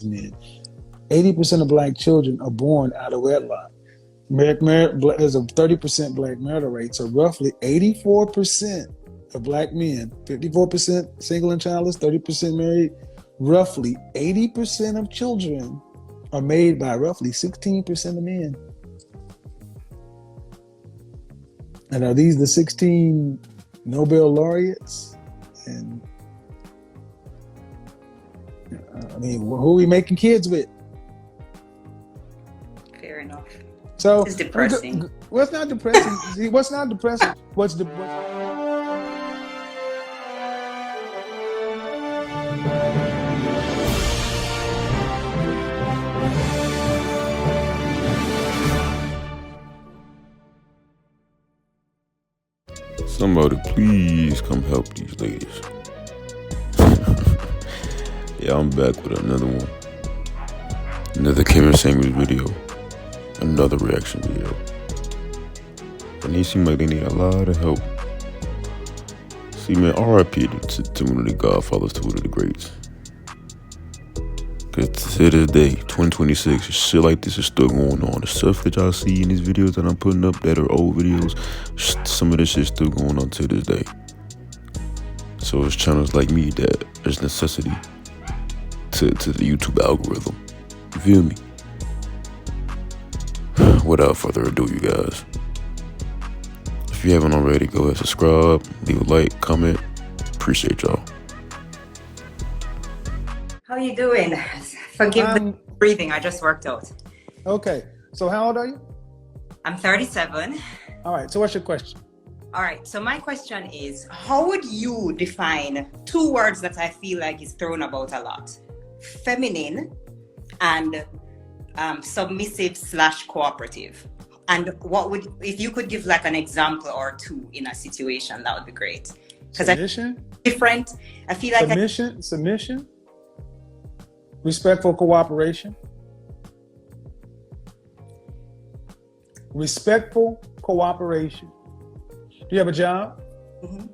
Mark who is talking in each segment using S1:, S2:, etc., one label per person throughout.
S1: men. 80% of black children are born out of wedlock. There's a 30% black marital rate, so roughly 84% of black men, 54% single and childless, 30% married, roughly 80% of children are made by roughly 16% of men. And are these the 16 Nobel laureates? And I mean, who are we making kids with?
S2: Fair enough.
S1: So
S2: it's depressing.
S1: What's not depressing? See, what's not depressing?
S3: Somebody please come help these ladies. Yeah, I'm back with another one. Another Kevin Samuels video. Another reaction video. And they seem like they need a lot of help. See, man, RIP to one of the godfathers, to one of the greats. Because to this day, 2026, shit like this is still going on. The stuff that y'all see in these videos that I'm putting up that are old videos, some of this shit's still going on to this day. So it's channels like me that there's necessity to the YouTube algorithm. You feel me? Without further ado, you guys, if you haven't already, go ahead, subscribe, leave a like, comment. Appreciate y'all.
S2: How you doing? Forgive the breathing. I just worked out.
S1: Okay. So how old are you?
S2: I'm 37.
S1: All right. So what's your question?
S2: All right. So my question is, how would you define two words that I feel like is thrown about a lot? Feminine and submissive/cooperative. And what would, if you could give like an example or two in a situation, that would be great. Because
S1: Submission?
S2: Different. I feel like
S1: Submission. Respectful cooperation. Respectful cooperation. Do you have a job?
S2: Mm-hmm.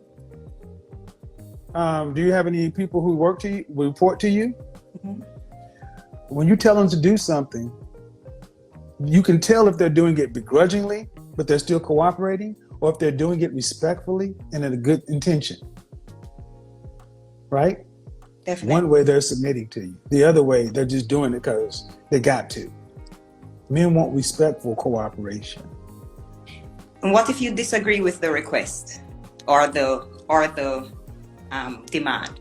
S1: Do you have any people who work to you, report to you?
S2: Mm-hmm.
S1: When you tell them to do something, you can tell if they're doing it begrudgingly, but they're still cooperating, or if they're doing it respectfully and in a good intention. Right?
S2: Definitely.
S1: One way they're submitting to you. The other way, they're just doing it because they got to. Men want respectful cooperation.
S2: And what if you disagree with the request or the demand?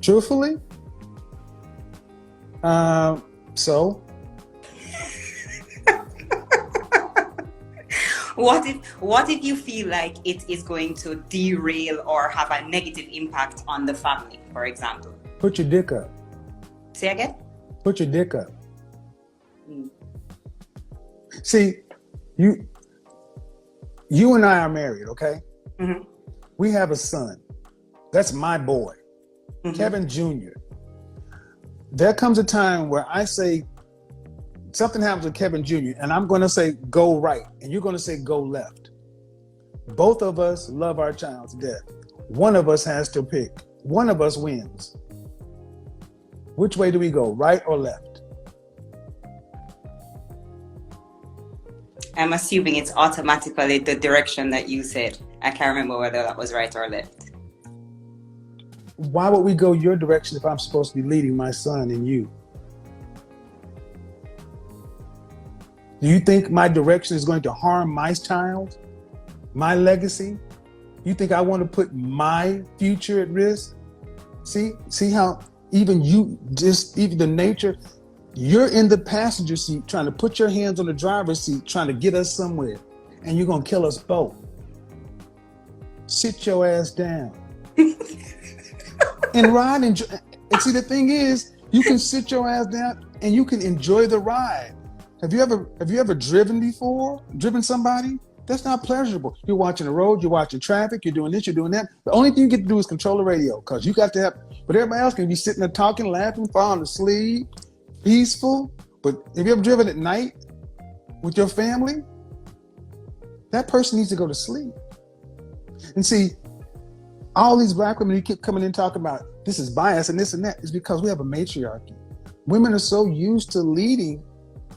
S1: Truthfully, so.
S2: What if you feel like it is going to derail or have a negative impact on the family, for example?
S1: Put your dick up.
S2: Say again?
S1: Put your dick up. See, you and I are married, okay?
S2: Mm-hmm.
S1: We have a son. That's my boy,
S2: Mm-hmm.
S1: Kevin Jr. There comes a time where I say, something happens with Kevin Jr., and I'm going to say go right, and you're going to say go left. Both of us love our child to death. One of us has to pick. One of us wins. Which way do we go, right or left?
S2: I'm assuming it's automatically the direction that you said. I can't remember whether that was right or left.
S1: Why would we go your direction if I'm supposed to be leading my son and you? Do you think my direction is going to harm my child, my legacy? You think I want to put my future at risk? See how even the nature, you're in the passenger seat trying to put your hands on the driver's seat, trying to get us somewhere, and you're going to kill us both. Sit your ass down and ride. And see, the thing is, you can sit your ass down and you can enjoy the ride. Have you ever driven before? Driven somebody? That's not pleasurable. You're watching the road, you're watching traffic, you're doing this, you're doing that. The only thing you get to do is control the radio, because you got to have, but everybody else can be sitting there talking, laughing, falling asleep, peaceful. But have you ever driven at night with your family? That person needs to go to sleep. And see, All these black women, you keep coming in talking about this is bias and this and that, is because we have a matriarchy. Women are so used to leading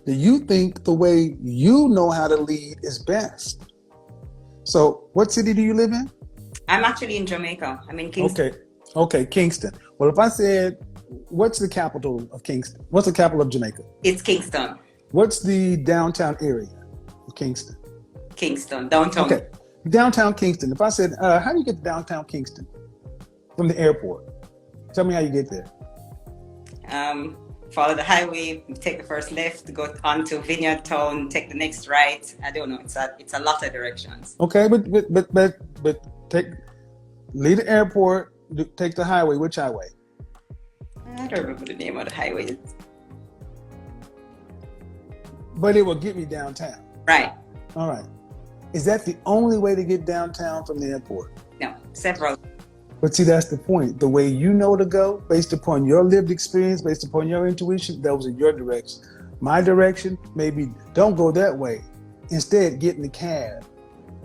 S1: that you think the way you know how to lead is best. So what city do you live in?
S2: I'm actually in Jamaica. I'm in Kingston.
S1: Okay, Kingston. Well, if I said, what's the capital of Kingston? What's the capital of Jamaica?
S2: It's Kingston.
S1: What's the downtown area of Kingston?
S2: Kingston, downtown.
S1: Okay, downtown Kingston. If I said, how do you get to downtown Kingston from the airport? Tell me how you get there.
S2: Follow the highway, take the first left, go on to Vineyard Town, take the next right. I don't know. It's a lot of directions.
S1: Okay, but leave the airport, take the highway. Which highway?
S2: I don't remember the name of the highway.
S1: But it will get me downtown.
S2: Right.
S1: All right. Is that the only way to get downtown from the airport?
S2: No, several.
S1: But see, that's the point. The way you know to go, based upon your lived experience, based upon your intuition, those are your directions. My direction, maybe don't go that way. Instead, get in the cab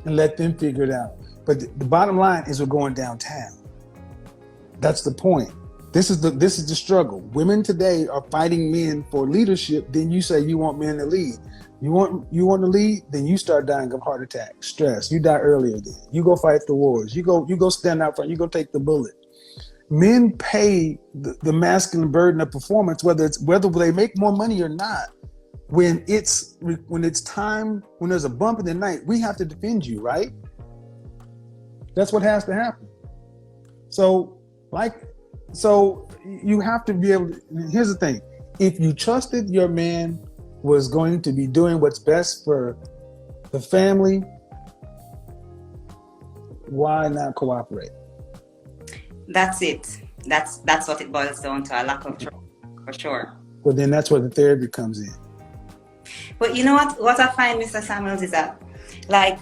S1: and let them figure it out. But the bottom line is we're going downtown. That's the point. This is the struggle. Women today are fighting men for leadership. Then you say you want men to lead. You want to lead, then you start dying of heart attack, stress. You die earlier then. You go fight the wars. You go stand out front. You go take the bullet. Men pay the masculine burden of performance, whether they make more money or not. When it's time, when there's a bump in the night, we have to defend you, right? That's what has to happen. So you have to be able to, here's the thing. If you trusted your man was going to be doing what's best for the family, why not cooperate?
S2: That's it. That's what it boils down to, a lack of trust, for sure.
S1: Well, then that's where the therapy comes in.
S2: But you know what I find, Mr. Samuels, is that, like,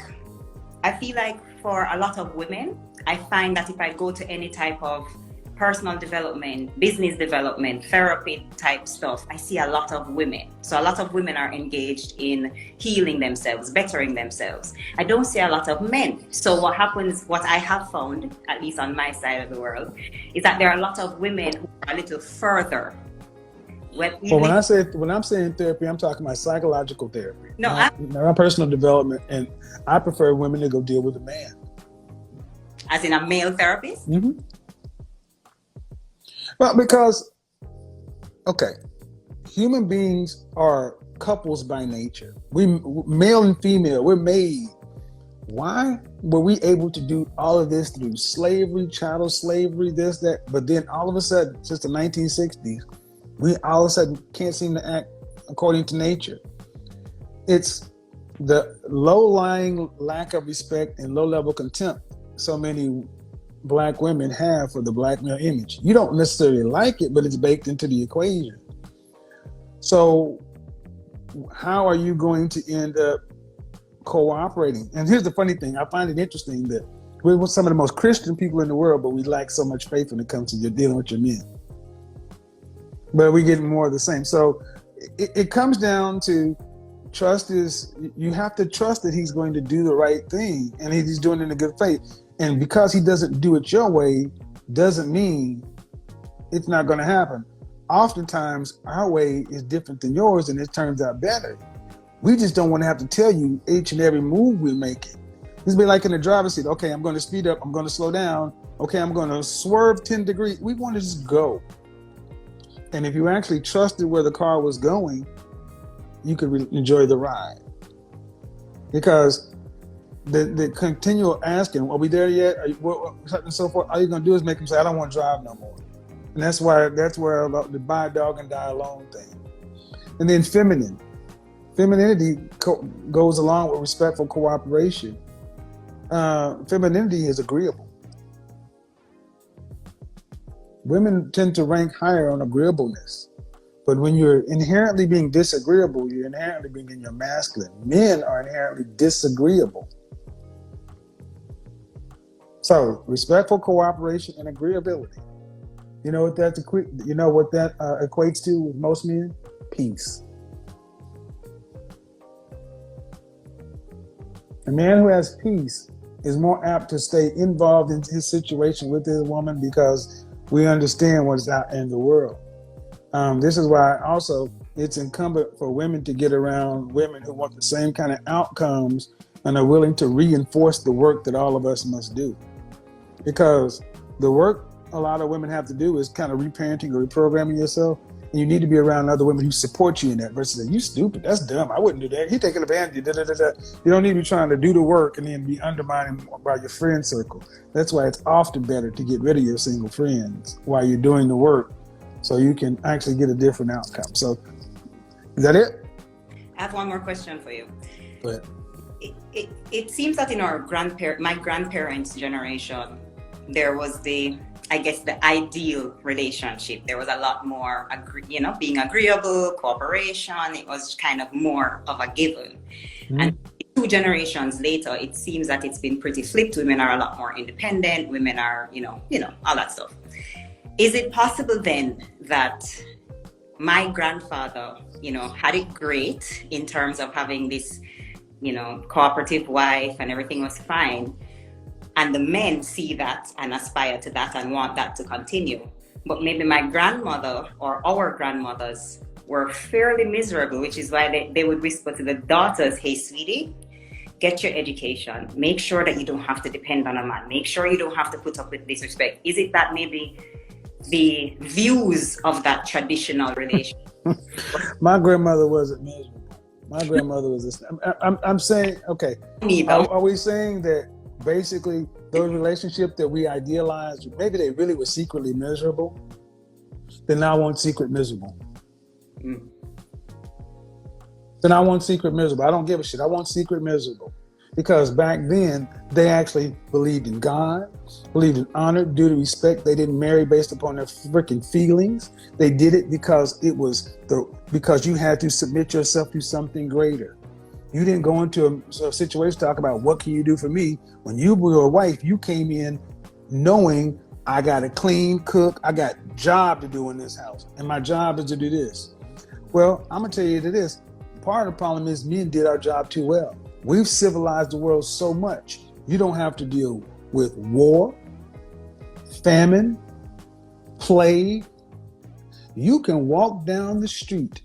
S2: I feel like for a lot of women, I find that if I go to any type of personal development, business development, therapy type stuff, I see a lot of women. So a lot of women are engaged in healing themselves, bettering themselves. I don't see a lot of men. So what happens, what I have found, at least on my side of the world, is that there are a lot of women who are a little further.
S1: When I'm saying therapy, I'm talking about psychological therapy. Not personal development, and I prefer women to go deal with a man.
S2: As in a male therapist?
S1: Mm-hmm. Well, because, okay, human beings are couples by nature. We, male and female, we're made. Why were we able to do all of this through slavery, chattel slavery, this, that, but then all of a sudden, since the 1960s, we all of a sudden can't seem to act according to nature. It's the low-lying lack of respect and low-level contempt so many Black women have for the Black male image. You don't necessarily like it, but it's baked into the equation. So how are you going to end up cooperating? And here's the funny thing. I find it interesting that we're some of the most Christian people in the world, but we lack so much faith when it comes to dealing with your men. But we get more of the same. So it comes down to trust. You have to trust that he's going to do the right thing and he's doing it in a good faith. And because he doesn't do it your way, doesn't mean it's not going to happen. Oftentimes, our way is different than yours, and it turns out better. We just don't want to have to tell you each and every move we're making. It's be like in the driver's seat. Okay, I'm going to speed up. I'm going to slow down. Okay, I'm going to swerve 10 degrees. We want to just go. And if you actually trusted where the car was going, you could enjoy the ride. Because the continual asking, are we there yet? And so forth. All you're gonna do is make them say, I don't want to drive no more. And that's where the buy a dog and die alone thing. And then femininity goes along with respectful cooperation. Femininity is agreeable. Women tend to rank higher on agreeableness. But when you're inherently being disagreeable, you're inherently being in your masculine. Men are inherently disagreeable. So respectful cooperation and agreeability. You know what that equates to with most men? Peace. A man who has peace is more apt to stay involved in his situation with his woman because we understand what's out in the world. This is why also it's incumbent for women to get around women who want the same kind of outcomes and are willing to reinforce the work that all of us must do. Because the work a lot of women have to do is kind of reparenting or reprogramming yourself. And you need to be around other women who support you in that versus you stupid, that's dumb, I wouldn't do that, he taking advantage of you. You don't need to be trying to do the work and then be undermined by your friend circle. That's why it's often better to get rid of your single friends while you're doing the work so you can actually get a different outcome. So is that it?
S2: I have one more question for you.
S1: Go ahead.
S2: It seems that in my grandparents' generation, there was the ideal relationship. There was a lot more, being agreeable, cooperation. It was kind of more of a given. Mm-hmm. And 2 generations later, it seems that it's been pretty flipped. Women are a lot more independent. Women are, all that stuff. Is it possible then that my grandfather, had it great in terms of having this, cooperative wife and everything was fine, and the men see that and aspire to that and want that to continue. But maybe my grandmother or our grandmothers were fairly miserable, which is why they would whisper to the daughters, hey, sweetie, get your education. Make sure that you don't have to depend on a man. Make sure you don't have to put up with disrespect. Is it that maybe the views of that traditional relationship?
S1: My grandmother wasn't miserable. My grandmother was I'm saying, okay, are we saying that basically those relationships that we idealize, maybe they really were secretly miserable? Then I want secret miserable. Mm. Then I want secret miserable. I don't give a shit. I want secret miserable. Because back then, they actually believed in God, believed in honor, duty, respect. They didn't marry based upon their freaking feelings. They did it because because you had to submit yourself to something greater. You didn't go into a situation to talk about what can you do for me. When you were a wife, you came in knowing I got to clean, cook, I got a job to do in this house, and my job is to do this. Well, I'm gonna tell you this. Part of the problem is men did our job too well. We've civilized the world so much. You don't have to deal with war, famine, plague. You can walk down the street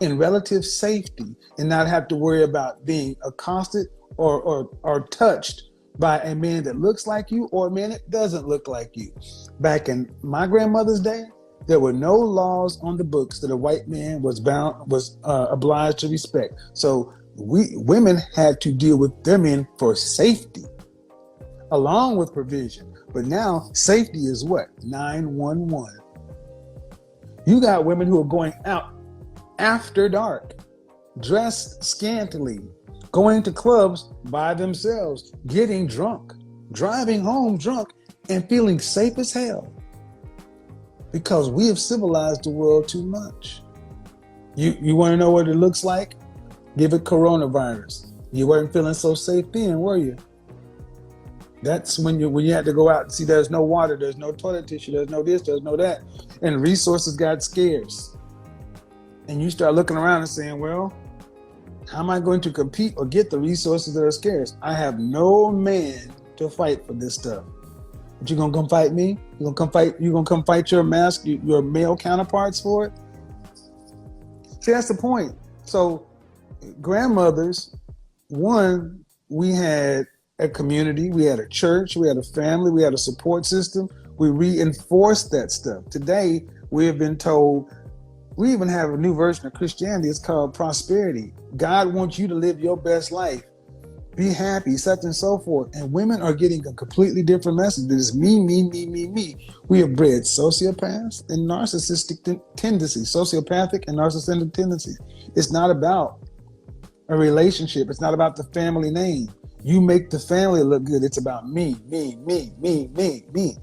S1: in relative safety and not have to worry about being accosted or touched by a man that looks like you or a man that doesn't look like you. Back in my grandmother's day, there were no laws on the books that a white man was obliged to respect. So women had to deal with their men for safety, along with provision. But now safety is what? 911. You got women who are going out after dark, dressed scantily, going to clubs by themselves, getting drunk, driving home drunk, and feeling safe as hell. Because we have civilized the world too much. You want to know what it looks like? Give it coronavirus. You weren't feeling so safe then, were you? That's when you had to go out and see there's no water, there's no toilet tissue, there's no this, there's no that. And resources got scarce. And you start looking around and saying, well, how am I going to compete or get the resources that are scarce? I have no man to fight for this stuff. But you gonna come fight me? You gonna come fight your male counterparts for it? See, that's the point. So grandmothers, one, we had a community, we had a church, we had a family, we had a support system. We reinforced that stuff. Today, we have been told, we even have a new version of Christianity. It's called prosperity. God wants you to live your best life. Be happy, such and so forth. And women are getting a completely different message. It is me, me, me, me, me. We have bred sociopaths and narcissistic tendencies, sociopathic and narcissistic tendencies. It's not about a relationship. It's not about the family name. You make the family look good. It's about me, me, me, me, me, me.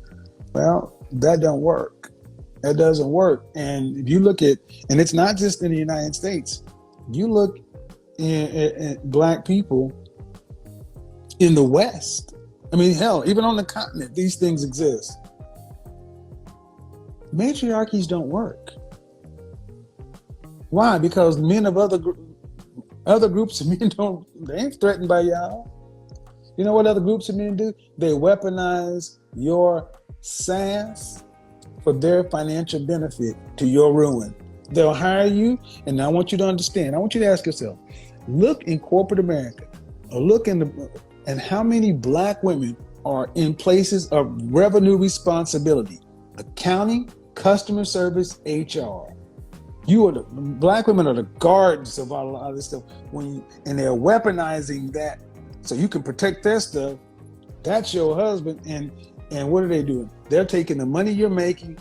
S1: Well, that don't work. That doesn't work. And if you look at, and it's not just in the United States, you look at Black people in the West. I mean, hell, even on the continent, these things exist. Matriarchies don't work. Why? Because men of other groups of men they ain't threatened by y'all. You know what other groups of men do? They weaponize your sass for their financial benefit to your ruin. They'll hire you, and I want you to understand. I want you to ask yourself, look in corporate America, or look and how many black women are in places of revenue responsibility, accounting, customer service, HR. Black women are the guards of all of this stuff. And they're weaponizing that so you can protect their stuff. That's your husband, and what are they doing? They're taking the money you're making,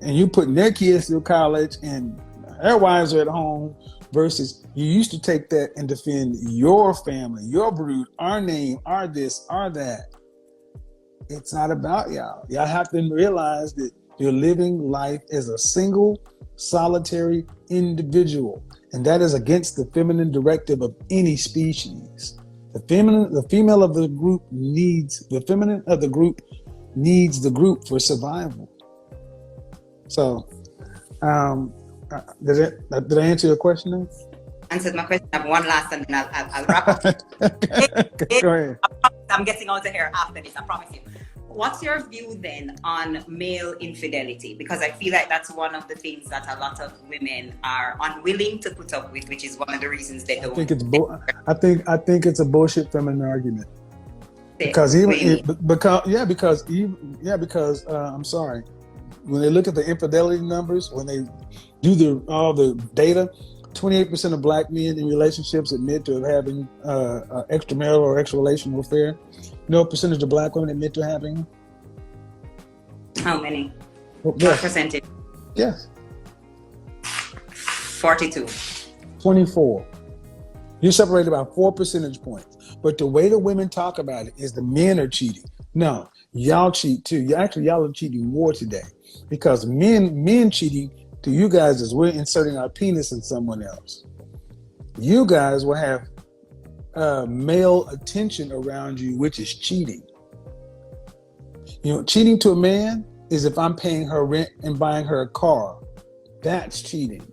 S1: and you putting their kids through college, and their wives are at home. Versus you used to take that and defend your family, your brood, our name, our this, our that. It's not about y'all. Y'all have to realize that you're living life as a single, solitary individual, and that is against the feminine directive of any species. The female of the group needs the feminine of the group needs the group for survival. So, did I answer your question then?
S2: Answered my question. I have one last, and then I'll wrap up.
S1: Go ahead.
S2: I'm getting out of here after this, I promise you. What's your view then on male infidelity? Because I feel like that's one of the things that a lot of women are unwilling to put up with, which is one of the reasons they don't.
S1: I think it's a bullshit feminine argument. Because I'm sorry. When they look at the infidelity numbers, when they do all the data, 28% of black men in relationships admit to having extramarital or extra-relational affair. No percentage of black women admit to having.
S2: How many?
S1: What
S2: percentage?
S1: Yes.
S2: 42.
S1: 24. You separated about 4 percentage points. But the way the women talk about it is the men are cheating. No, y'all cheat too. Y'all are cheating more today. Because men cheating to you guys is we're inserting our penis in someone else. You guys will have male attention around you, which is cheating. You know, cheating to a man is if I'm paying her rent and buying her a car. That's cheating.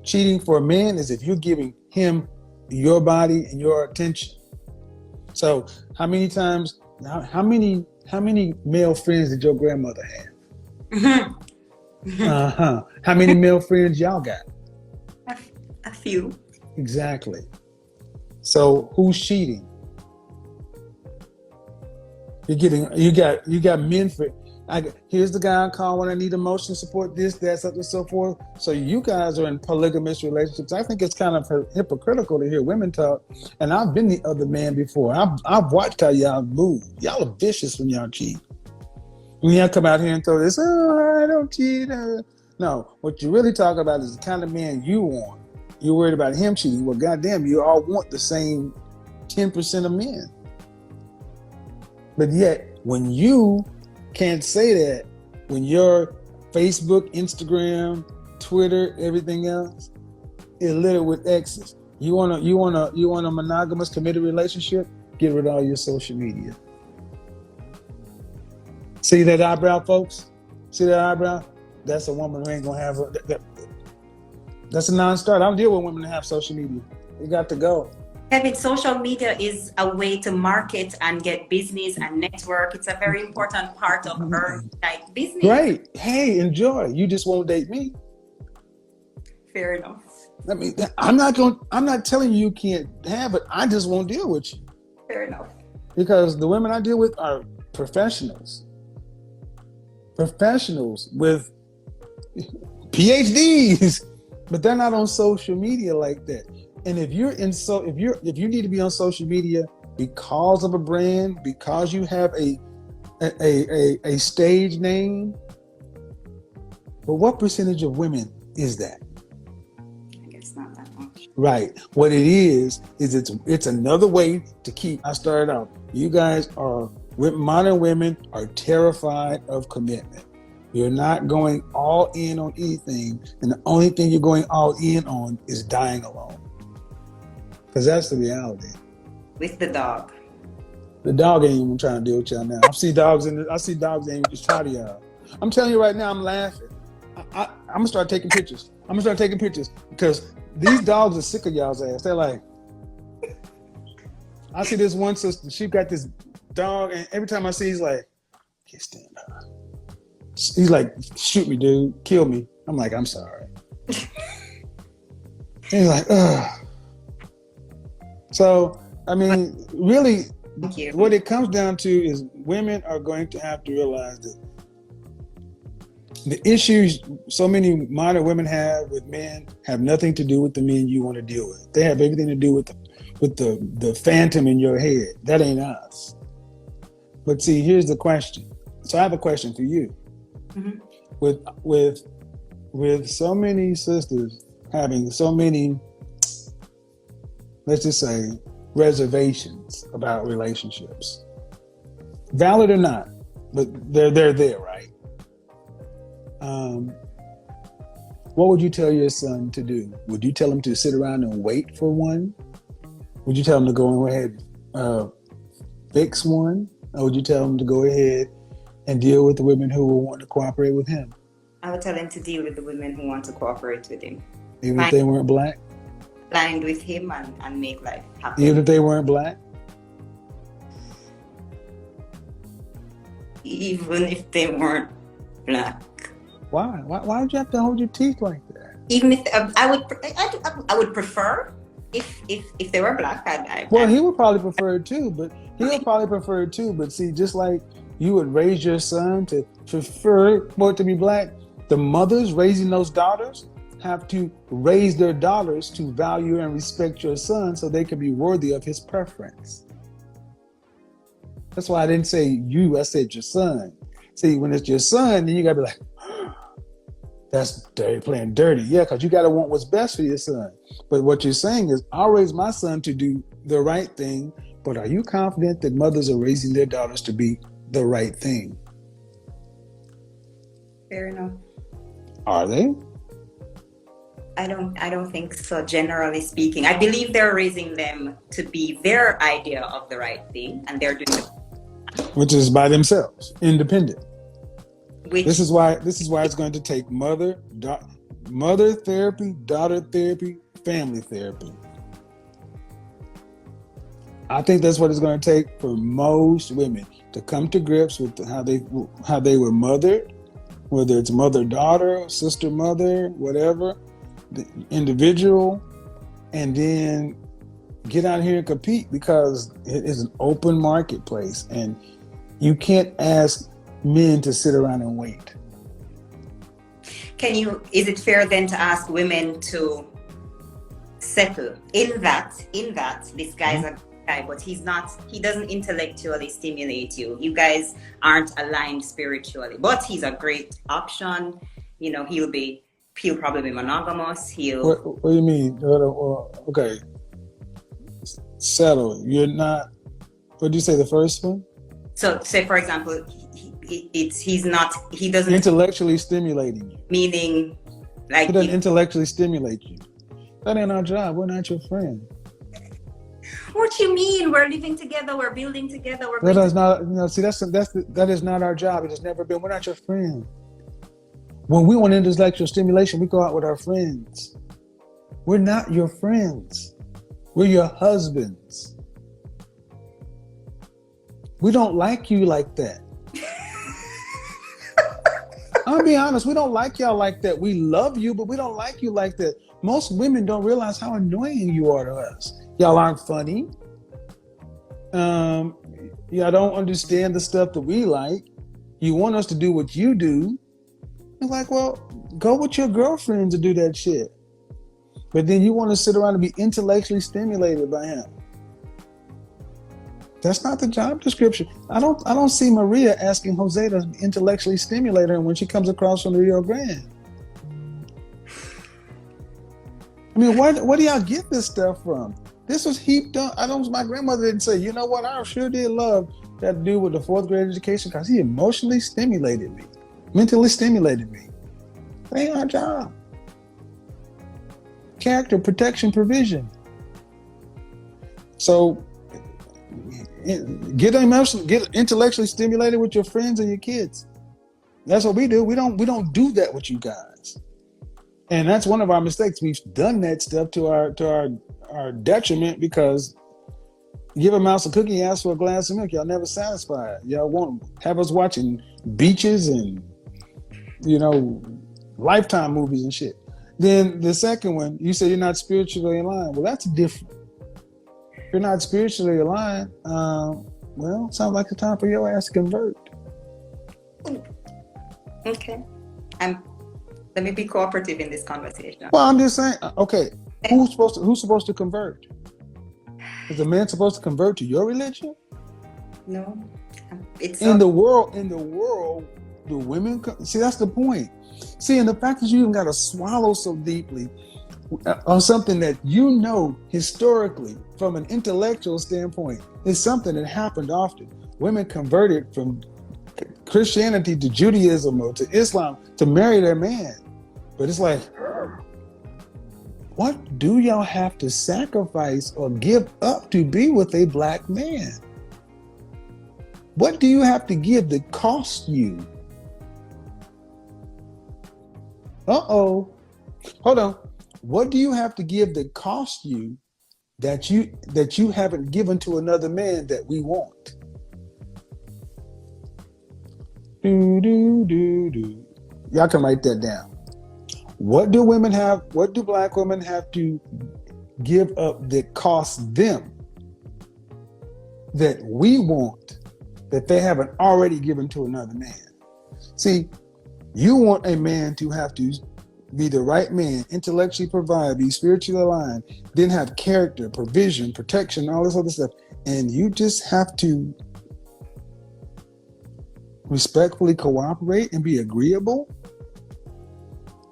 S1: Cheating for a man is if you're giving him your body and your attention. So how many male friends did your grandmother have? How many male friends y'all got?
S2: A few.
S1: Exactly. So who's cheating? You got men for. Here's the guy I call when I need emotional support. This, that, so on and so forth. So you guys are in polygamous relationships. I think it's kind of hypocritical to hear women talk. And I've been the other man before. I've watched how y'all move. Y'all are vicious when y'all cheat. When y'all come out here and throw this, I don't cheat. No, what you really talk about is the kind of man you want. You're worried about him cheating. Well, goddamn, you all want the same 10% of men. But yet, when you can't say that, when your Facebook, Instagram, Twitter, everything else is littered with exes. You want a monogamous, committed relationship? Get rid of all your social media. See that eyebrow, folks? See that eyebrow? That's a woman who ain't gonna have that's a non-starter. I don't deal with women that have social media. They got to go.
S2: Kevin, social media is a way to market and get business and network. It's a very important part of her business.
S1: Great. Hey, enjoy. You just won't date me.
S2: Fair enough.
S1: I mean, I'm not telling you can't have it. I just won't deal with you.
S2: Fair enough.
S1: Because the women I deal with are professionals. Professionals with PhDs, but they're not on social media like that. And if you need to be on social media because of a brand, because you have a stage name, but what percentage of women is that?
S2: I guess not that much.
S1: Right. What it is it's another way to keep. I started out. You guys are modern women are terrified of commitment. You're not going all in on anything, and the only thing you're going all in on is dying alone. Because that's the reality.
S2: With the dog.
S1: The dog ain't even trying to deal with y'all now. I see dogs ain't even just tired of y'all. I'm telling you right now, I'm laughing. I'm gonna start taking pictures. because these dogs are sick of y'all's ass. They're like, I see this one sister. She got this dog, and every time I see, he's like, "Can't stand her." He's like, "Shoot me, dude. Kill me." I'm like, "I'm sorry." He's like, "Ugh." So, I mean, really, what it comes down to is women are going to have to realize that the issues so many modern women have with men have nothing to do with the men you want to deal with. They have everything to do with the phantom in your head. That ain't us. But see, here's the question. So I have a question for you.
S2: Mm-hmm.
S1: With so many sisters having so many, let's just say, reservations about relationships, valid or not, but they're there, right? What would you tell your son to do? Would you tell him to sit around and wait for one? Would you tell him to go ahead fix one? Or would you tell him to go ahead and deal with the women who will want to cooperate with him?
S2: I would tell him to deal with the women who want to cooperate with him.
S1: Even if they weren't black?
S2: Aligned with him and make life happen.
S1: Even if they weren't black?
S2: Even if they weren't black.
S1: Why? Why did you have to hold your teeth like that?
S2: Even if I would prefer if they were black.
S1: He would probably prefer it too, but see, just like you would raise your son to prefer for it to be black, the mothers raising those daughters have to raise their daughters to value and respect your son so they can be worthy of his preference. That's why I didn't say you, I said your son. See, when it's your son, then you gotta be like, that's dirty, playing dirty. Yeah, because you gotta want what's best for your son. But what you're saying is, I'll raise my son to do the right thing, but are you confident that mothers are raising their daughters to be the right thing?
S2: Fair enough.
S1: Are they?
S2: I don't think so, generally speaking. I believe they're raising them to be their idea of the right thing, and they're doing it.
S1: Which is by themselves, independent. This is why it's going to take mother therapy, daughter therapy, family therapy. I think that's what it's going to take for most women to come to grips with how they were mothered, whether it's mother-daughter, sister-mother, whatever, the individual, and then get out here and compete, because it is an open marketplace and you can't ask men to sit around and wait.
S2: Is it fair then to ask women to settle in that this guy's a guy, but he doesn't intellectually stimulate you. You guys aren't aligned spiritually, but he's a great option. You know, he'll probably be monogamous.
S1: What do you mean? Okay. Settle. You're not, what did you say, the first one?
S2: So say, for example, he doesn't
S1: intellectually stimulating you.
S2: Meaning, like,
S1: he doesn't intellectually stimulate you. That ain't our job. We're not your friend.
S2: What you mean? We're living together. We're building together.
S1: That is not. See, that is not our job. It has never been. We're not your friend. When we want intellectual stimulation, we go out with our friends. We're not your friends. We're your husbands. We don't like you like that. I'll be honest, we don't like y'all like that. We love you, but we don't like you like that. Most women don't realize how annoying you are to us. Y'all aren't funny. Y'all don't understand the stuff that we like. You want us to do what you do. It's like, well, go with your girlfriend to do that shit. But then you want to sit around and be intellectually stimulated by him. That's not the job description. I don't see Maria asking Jose to intellectually stimulate her when she comes across from the Rio Grande. I mean, where do y'all get this stuff from? This was heaped up. My grandmother didn't say, you know what, I sure did love that dude with the 4th grade education because he emotionally stimulated me, mentally stimulated me. That ain't our job. Character, protection, provision. So get intellectually stimulated with your friends and your kids. That's what we do. We don't do that with you guys. And that's one of our mistakes. We've done that stuff to our detriment because Give a mouse a cookie, ask for a glass of milk. Y'all never satisfied. Y'all won't have us watching beaches and, Lifetime movies and shit. Then the second one, you say you're not spiritually aligned. Well, that's different. If you're not spiritually aligned, sounds like the time for your ass to convert.
S2: Okay. Let me be cooperative in this conversation.
S1: Well, I'm just saying, okay, who's supposed to convert? Is the man supposed to convert to your religion?
S2: No. It's
S1: in the world, the women see, that's the point. See, and the fact that you even got to swallow so deeply on something that historically, from an intellectual standpoint, is something that happened often. Women converted from Christianity to Judaism or to Islam to marry their man. But it's like, what do y'all have to sacrifice or give up to be with a black man? What do you have to give that costs you? Hold on. What do you have to give that costs you that you haven't given to another man that we want? Y'all can write that down. What do black women have to give up that costs them that we want, that they haven't already given to another man? See, you want a man to have to be the right man, intellectually provide, be spiritually aligned, then have character, provision, protection, all this other stuff. And you just have to respectfully cooperate and be agreeable.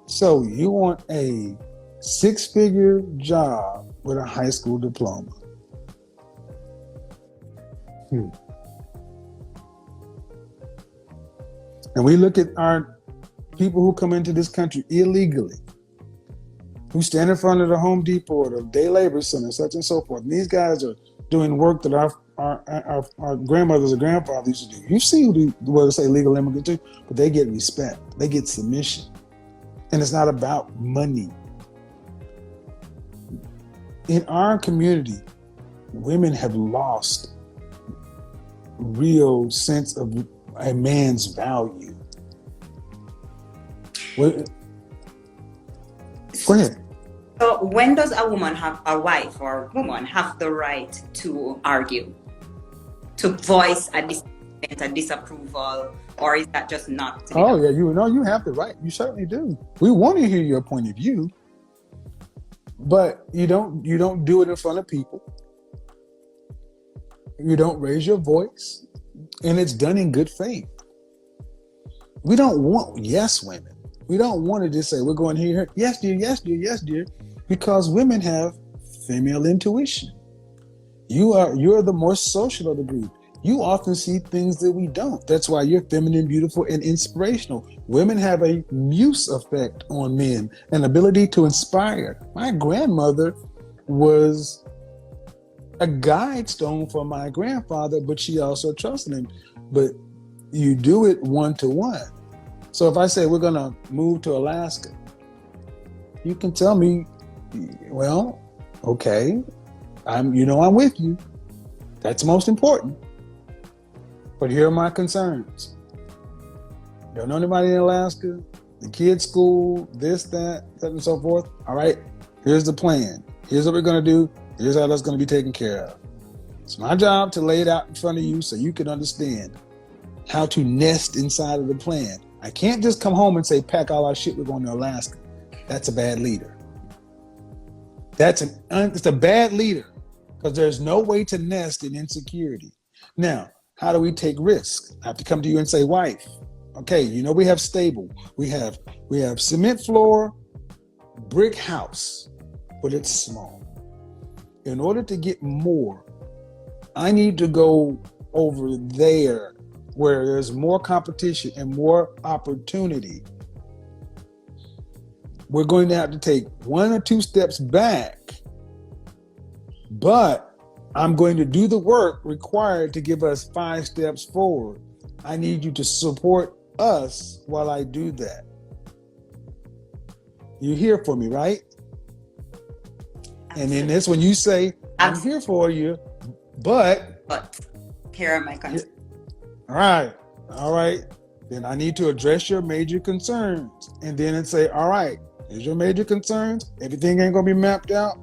S1: So you want a 6-figure job with a high school diploma. And we look at our people who come into this country illegally, who stand in front of the Home Depot or the day labor center, such and so forth. And these guys are doing work that our grandmothers or grandfathers used to do. You see what they say illegal immigrants do, but they get respect, they get submission. And it's not about money. In our community, women have lost real sense of a man's value. Go ahead.
S2: So when does a wife or a woman have the right to argue, to voice a disagreement, a disapproval, or is that just not to be done?
S1: Yeah, you have the right. You certainly do. We want to hear your point of view, but you don't do it in front of people. You don't raise your voice, and it's done in good faith. We don't want yes women. We don't want to just say, we're going here, yes, dear, yes, dear, yes, dear, because women have female intuition. You're the more social of the group. You often see things that we don't. That's why you're feminine, beautiful, and inspirational. Women have a muse effect on men, an ability to inspire. My grandmother was a guide stone for my grandfather, but she also trusted him. But you do it one-to-one. So if I say we're going to move to Alaska, you can tell me, well, okay, I'm with you. That's most important. But here are my concerns. Don't know anybody in Alaska, the kids' school, this, that, and so forth. All right, here's the plan. Here's what we're going to do. Here's how that's going to be taken care of. It's my job to lay it out in front of you so you can understand how to nest inside of the plan. I can't just come home and say, pack all our shit, we're going to Alaska. That's a bad leader. It's a bad leader because there's no way to nest in insecurity. Now, how do we take risks? I have to come to you and say, wife, okay, we have stable. We have cement floor, brick house, but it's small. In order to get more, I need to go over there where there's more competition and more opportunity. We're going to have to take 1 or 2 steps back, but I'm going to do the work required to give us 5 steps forward. I need you to support us while I do that. You're here for me, right? And then that's when you say, I'm here for you, But
S2: here are my concerns.
S1: all right. Then I need to address your major concerns. And then it say, all right, here's your major concerns. Everything ain't gonna be mapped out.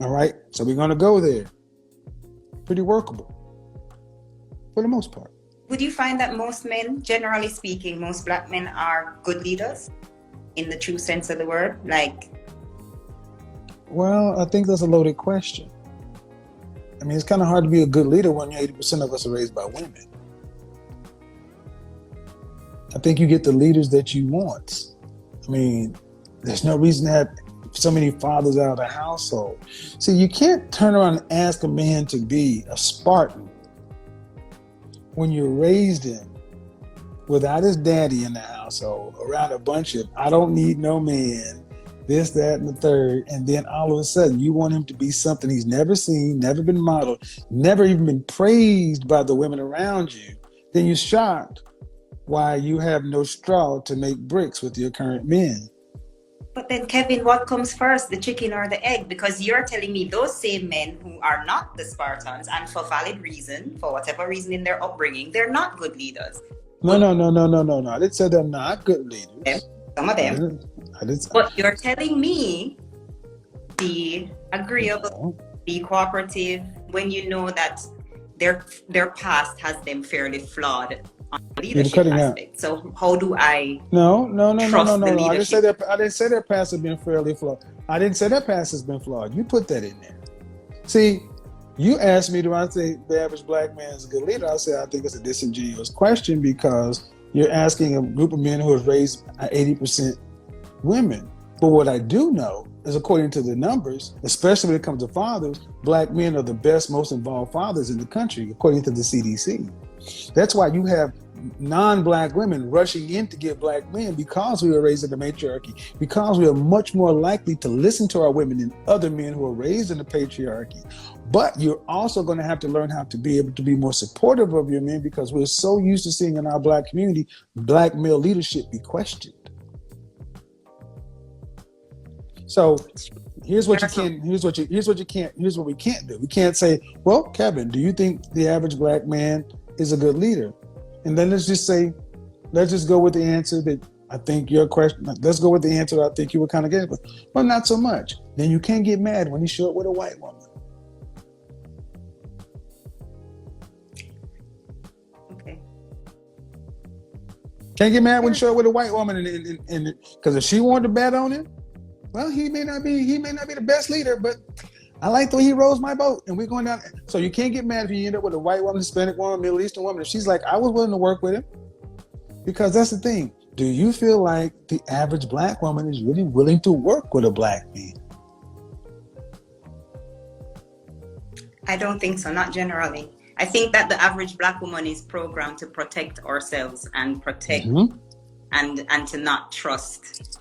S1: All right, so we're gonna go there. Pretty workable for the most part.
S2: Would you find that most men, generally speaking, most Black men are good leaders in the true sense of the word? Like,
S1: well, I think that's a loaded question. I mean, it's kind of hard to be a good leader when 80% of us are raised by women. I think you get the leaders that you want. I mean, there's no reason to have so many fathers out of the household. See, you can't turn around and ask a man to be a Spartan when you're raised in without his daddy in the household, around a bunch of, I don't need no man, this, that, and the third, and then all of a sudden you want him to be something he's never seen, never been modeled, never even been praised by the women around you, then you're shocked why you have no straw to make bricks with your current men.
S2: but then Kevin, what comes first, the chicken or the egg? Because you're telling me those same men who are not the Spartans, and for valid reason, for whatever reason in their upbringing, they're not good leaders.
S1: No. I didn't say they're not good leaders.
S2: Some of them.
S1: I didn't.
S2: But you're telling me be agreeable, be cooperative, when you know that their past has them fairly flawed on the leadership aspect. So how do I
S1: No.
S2: trust the
S1: I
S2: leadership?
S1: didn't say their past has been fairly flawed. I didn't say their past has been flawed. You put that in there. See, you asked me, do I think the average Black man is a good leader? I said I think it's a disingenuous question because you're asking a group of men who have raised 80% women. But what I do know is, according to the numbers, especially when it comes to fathers, Black men are the best, most involved fathers in the country, according to the CDC. That's why you have non-Black women rushing in to get Black men, because we were raised in the matriarchy, because we are much more likely to listen to our women than other men who are raised in the patriarchy. But you're also going to have to learn how to be able to be more supportive of your men, because we're so used to seeing in our Black community, Black male leadership be questioned. So here's what we can't do. We can't say, well, Kevin, do you think the average Black man is a good leader? And then let's just go with the answer that I think your question, let's go with the answer that I think you were kind of getting, but not so much. Then you can't get mad when you show up with a white woman.
S2: Okay.
S1: Can't get mad when you show up with a white woman, and because if she wanted to bet on him, well, he may not be the best leader, but I like the way he rows my boat, and we're going down. So you can't get mad if you end up with a white woman, Hispanic woman, Middle Eastern woman. If she's like, I was willing to work with him, because that's the thing. Do you feel like the average Black woman is really willing to work with a Black man?
S2: I don't think so, not generally. I think that the average Black woman is programmed to protect ourselves and protect and to not trust.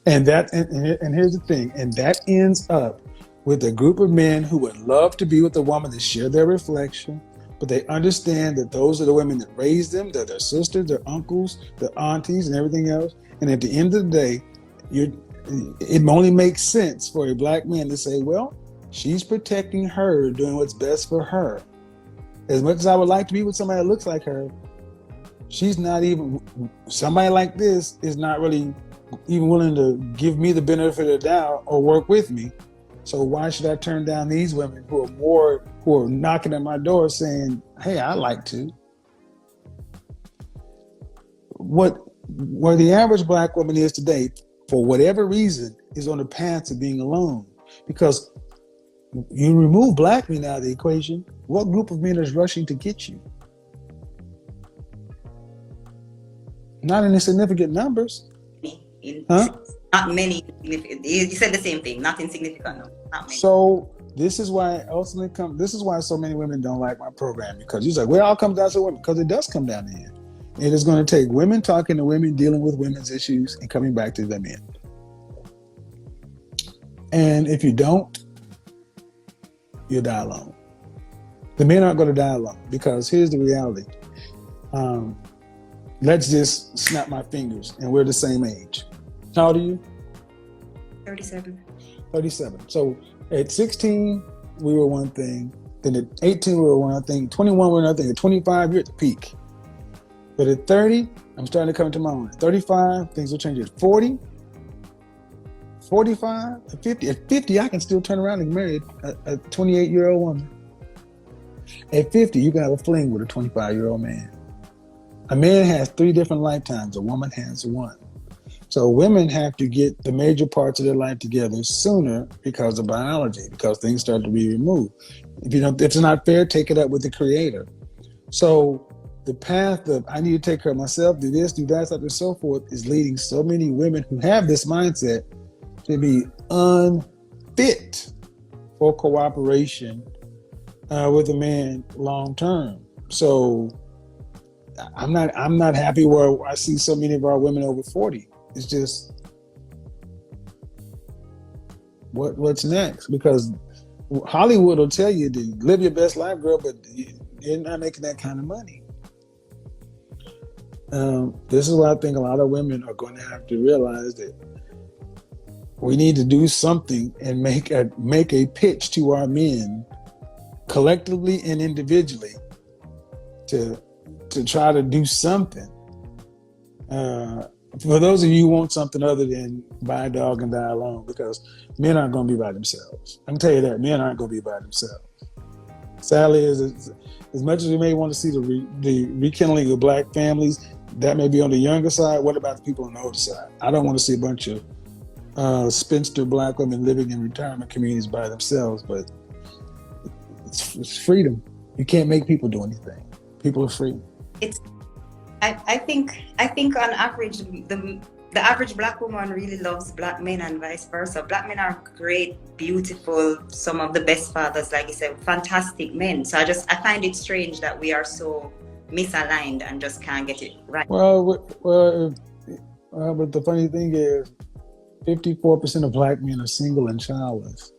S1: And here's the thing, and that ends up with a group of men who would love to be with a woman to share their reflection, but they understand that those are the women that raised them, they're their sisters, their uncles, their aunties, and everything else. And at the end of the day, it only makes sense for a Black man to say, well, she's protecting her, doing what's best for her. As much as I would like to be with somebody that looks like her, she's not even, somebody like this is not really even willing to give me the benefit of the doubt or work with me. So why should I turn down these women who are knocking at my door saying, hey, I'd like to? Where the average Black woman is today, for whatever reason, is on the path to being alone. Because you remove Black men out of the equation, what group of men is rushing to get you? Not in significant numbers.
S2: Not many. You said the same thing. Not insignificant. No, not many.
S1: So this is why so many women don't like my program, because he's like, well, it all comes down to women, because it does come down to it. It is going to take women talking to women, dealing with women's issues, and coming back to the men. And if you don't, you'll die alone. The men aren't going to die alone, because here's the reality. Let's just snap my fingers and we're the same age. How old are you?
S2: 37.
S1: 37. So at 16, we were one thing. Then the 18-year-old one, I think, 21 one, I think, at 25, you're at the peak. But at 30, I'm starting to come to my own. At 35, things will change. At 40, 45, at 50. At 50, I can still turn around and marry a 28-year-old woman. At 50, you can have a fling with a 25-year-old man. A man has 3 different lifetimes. A woman has 1. So women have to get the major parts of their life together sooner because of biology, because things start to be removed. If it's not fair, take it up with the creator. So the path of I need to take care of myself, do this, do that, and so forth, is leading so many women who have this mindset to be unfit for cooperation with a man long term. So I'm not happy where I see so many of our women over 40. It's just what's next? Because Hollywood will tell you to live your best life, girl, but you're not making that kind of money. This is what I think a lot of women are going to have to realize, that we need to do something and make a pitch to our men, collectively and individually, to try to do something. For those of you who want something other than buy a dog and die alone, because men aren't going to be by themselves. I can tell you that men aren't going to be by themselves. Sadly, as much as we may want to see the rekindling of black families, that may be on the younger side. What about the people on the older side? I don't want to see a bunch of spinster black women living in retirement communities by themselves, but it's freedom. You can't make people do anything. People are free.
S2: I think on average, the average black woman really loves black men and vice versa. Black men are great, beautiful, some of the best fathers, like you said, fantastic men. So I find it strange that we are so misaligned and just can't get it right.
S1: Well, but the funny thing is, 54% of black men are single and childless.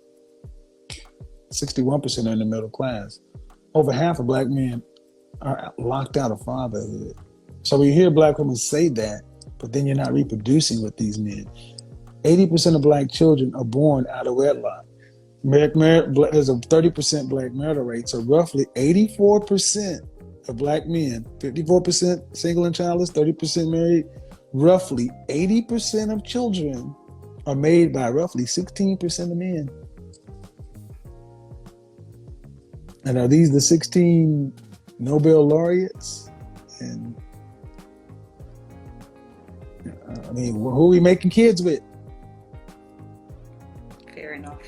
S1: 61% are in the middle class. Over half of black men are locked out of fatherhood. So we hear black women say that, but then you're not reproducing with these men. 80% of black children are born out of wedlock. There's a 30% black marital rate, so roughly 84% of black men, 54% single and childless, 30% married, roughly 80% of children are made by roughly 16% of men. And are these the 16 Nobel laureates? And I mean, who are we making kids with?
S2: Fair enough.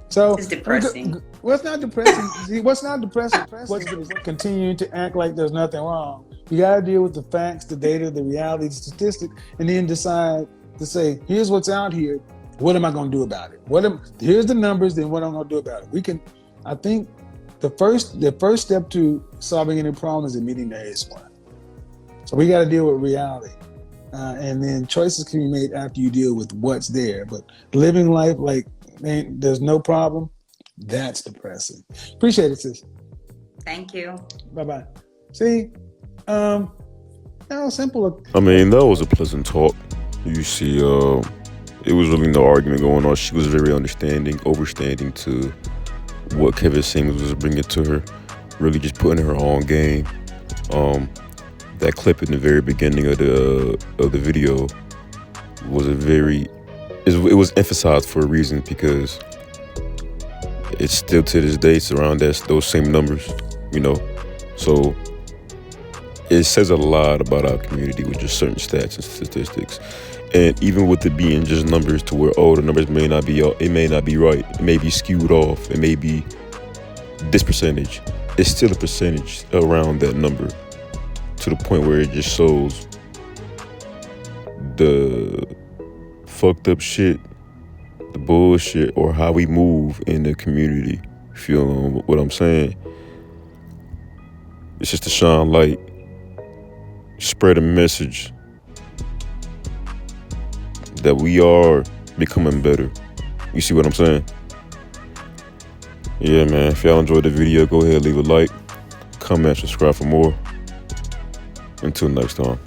S1: So
S2: it's depressing.
S1: What's not depressing? See, what's not depressing? What's continuing to act like there's nothing wrong. You got to deal with the facts, the data, the reality, the statistics, and then decide to say, here's what's out here. What am I going to do about it? Here's the numbers. Then what am I going to do about it? I think the first step to solving any problem is admitting there is one. So we got to deal with reality. And then choices can be made after you deal with what's there. But living life like there's no problem, that's depressing. Appreciate it, sis.
S2: Thank you.
S1: Bye-bye. See, simple.
S3: I mean, that was a pleasant talk. You see, it was really no argument going on. She was very overstanding to what Kevin Samuels was bringing to her, really just putting her on game. That clip in the very beginning of the video was it was emphasized for a reason, because it's still to this day it's around those same numbers, So it says a lot about our community with just certain stats and statistics. And even with it being just numbers to where, the numbers may not be right. It may be skewed off. It may be this percentage. It's still a percentage around that number, to the point where it just shows the fucked up shit, the bullshit, or how we move in the community. Feel what I'm saying? It's just to shine light, spread a message that we are becoming better. You see what I'm saying? Yeah, man. If y'all enjoyed the video, go ahead, leave a like, comment, subscribe for more. Until next time.